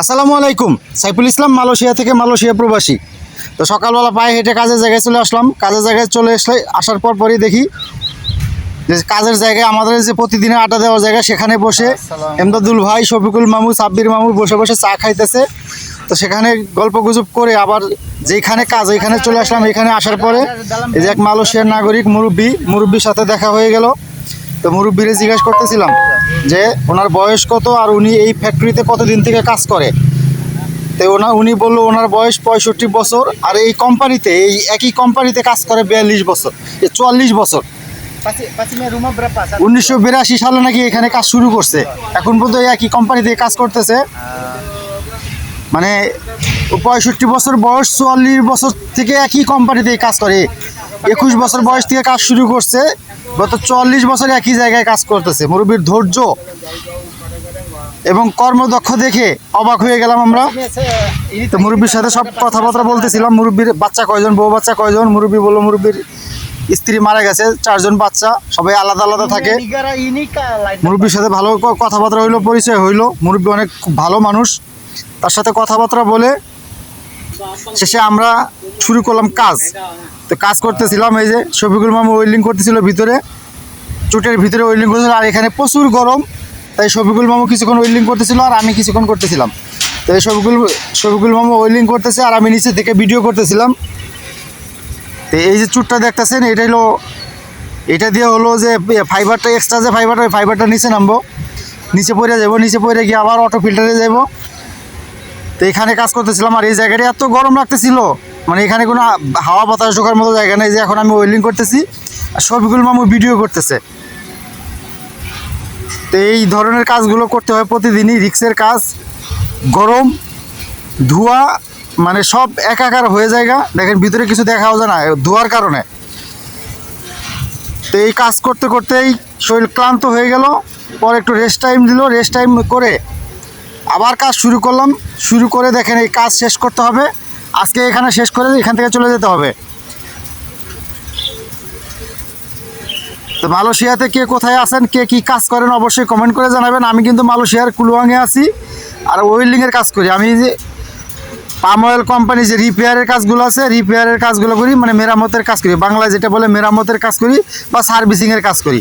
আসসালামু আলাইকুম। সাইফুল ইসলাম, মালয়েশিয়া থেকে, মালয়েশিয়া প্রবাসী। তো সকালবেলা পায়ে হেঁটে কাজের জায়গায় চলে আসলাম। কাজের জায়গায় চলে আসার পরই দেখি যে কাজের জায়গায় আমাদের যে প্রতিদিনের আড্ডা দেওয়ার জায়গা, সেখানে বসে এমদাদুল ভাই, শফিকুল মামু, সাব্বির মামু বসে বসে চা খাইতেছে। তো সেখানে গল্প গুজব করে আবার যেখানে কাজ ওইখানে চলে আসলাম। এখানে আসার পরে এই যে এক মালয়েশিয়ার নাগরিক মুরব্বির সাথে দেখা হয়ে গেল। তো মুরব্বিরে জিজ্ঞাসা করতেছিলাম যে ওনার বয়স কত আর উনি এই ফ্যাক্টরিতে কতদিন থেকে কাজ করে। তো উনি বললো ওনার বয়স 65 বছর, আর এই কোম্পানিতে, এই একই কোম্পানিতে কাজ করে 42 বছর, 44 বছর। 1982 সালে নাকি এখানে কাজ শুরু করছে, এখন পর্যন্ত একই কোম্পানিতে কাজ করতেছে। মানে 65 বছর বয়স, 44 বছর থেকে একই কোম্পানিতে কাজ করে। 21 বছর বয়স থেকে কাজ শুরু করছে, গত 44 বছর একই জায়গায় কাজ করতেছে। মুরব্বির ধৈর্য এবং কর্মদক্ষ দেখে অবাক হয়ে গেলাম আমরা। তো মুরব্বির সাথে সব কথাবার্তা বলতেছিলাম। মুরব্বির বাচ্চা কয়জন, বউ বাচ্চা কয়জন? মুরব্বি বললো মুরব্বির স্ত্রী মারা গেছে, 4 জন বাচ্চা, সবাই আলাদা আলাদা থাকে। মুরব্বির সাথে ভালো কথাবার্তা হইলো, পরিচয় হইলো। মুরব্বি অনেক খুব ভালো মানুষ। তার সাথে কথাবার্তা বলে শেষে আমরা শুরু করলাম কাজ। তো কাজ করতেছিলাম, এই যে শফিকুল মামু ওয়েল্ডিং করতেছিল ভিতরে, চুটের ভিতরে ওয়েল্ডিং করতেছিল। আর এখানে প্রচুর গরম, তাই শফিকুল মামু কিছুক্ষণ ওয়েল্ডিং করতেছিল আর আমি কিছুক্ষণ করতেছিলাম। তো এই শফিকুল মামু ওয়েল্ডিং করতেছে আর আমি নিচে থেকে ভিডিও করতেছিলাম। তো এই যে চুটটা দেখতেছেন, এটা দিয়ে হলো যে ফাইবারটা, এক্সট্রা যে ফাইবারটা, ওই ফাইবারটা নিচে নামবো, নিচে পড়ে যাবো, নিচে পড়ে গিয়ে আবার অটো ফিল্টারে যাবো। তো এখানে কাজ করতেছিলাম আর এই জায়গাটা এত গরম লাগতেছিল, মানে এখানে কোনো হাওয়া বাতাস ঢোকার মতো জায়গা নেই। যে এখন আমি ওয়েল্ডিং করতেছি আর শফিকুল মামু ভিডিও করতেছে। তো এই ধরনের কাজগুলো করতে হয় প্রতিদিনই, রিক্সের কাজ, গরম, ধোঁয়া, মানে সব একাকার হয়ে জায়গা। দেখেন ভিতরে কিছু দেখাও যায় না ধোঁয়ার কারণে। তো এই কাজ করতে করতেই শরীর ক্লান্ত হয়ে গেল। পরে একটু রেস্ট টাইম দিল, রেস্ট টাইম করে আবার কাজ শুরু করলাম। শুরু করে দেখেন এই কাজ শেষ করতে হবে আজকে, এখানে শেষ করে এখান থেকে চলে যেতে হবে। তো মালয়েশিয়াতে কে কোথায় আছেন, কে কী কাজ করেন অবশ্যই কমেন্ট করে জানাবেন। আমি কিন্তু মালয়েশিয়ার কুলুয়াংয়ে আছি আর ওয়েল্ডিংয়ের কাজ করি। আমি যে পাম অয়েল কোম্পানি যে রিপেয়ারের কাজগুলো আছে, রিপেয়ারের কাজগুলো করি, মানে মেরামতের কাজ করি, বাংলায় যেটা বলে মেরামতের কাজ করি বা সার্ভিসিংয়ের কাজ করি।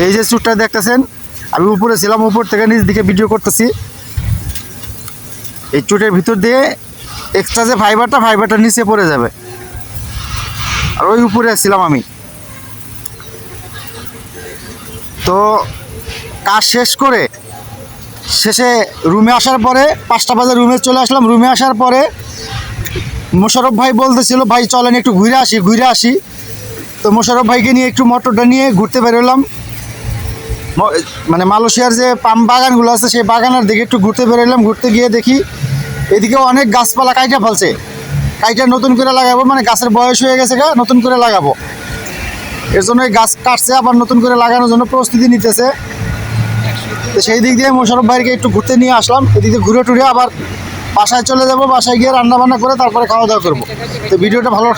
এই যে চুটটা দেখতেছেন, আমি উপরে ছিলাম, উপর থেকে নিচ দিকে ভিডিও করতেছি। এই চুটের ভিতর দিয়ে এক্সট্রা যে ফাইবারটা নিচে পড়ে যাবে, আর ওই উপরে ছিলাম আমি। তো কাজ শেষ করে শেষে রুমে আসার পরে 5টা বাজে রুমে চলে আসলাম। রুমে আসার পরে মোশারফ ভাই বলতেছিল, ভাই চলেন একটু ঘুরে আসি। তো মোশারফ ভাইকে নিয়ে একটু মোটরটা নিয়ে ঘুরতে বেরোলাম। মানে মালয়েশিয়ার যে পাম বাগানগুলো আছে সেই বাগানের দিকে একটু ঘুরতে বেরোলাম। ঘুরতে গিয়ে দেখি এদিকে অনেক গাছপালা কাইটা ফেলছে, কাইটা নতুন করে লাগাবো, মানে গাছের বয়স হয়ে গেছে, নতুন করে লাগাবো। এর জন্য এই গাছ কাটছে, আবার নতুন করে লাগানোর জন্য প্রস্তুতি নিতেছে। তো সেই দিক দিয়ে মোশারফ ভাইকে একটু ঘুরতে নিয়ে আসলাম। এদিকে ঘুরে টুরে আবার বাসায় চলে যাব, বাসায় গিয়ে রান্না বান্না করে তারপরে খাওয়া দাওয়া করবো। তো ভিডিওটা ভালো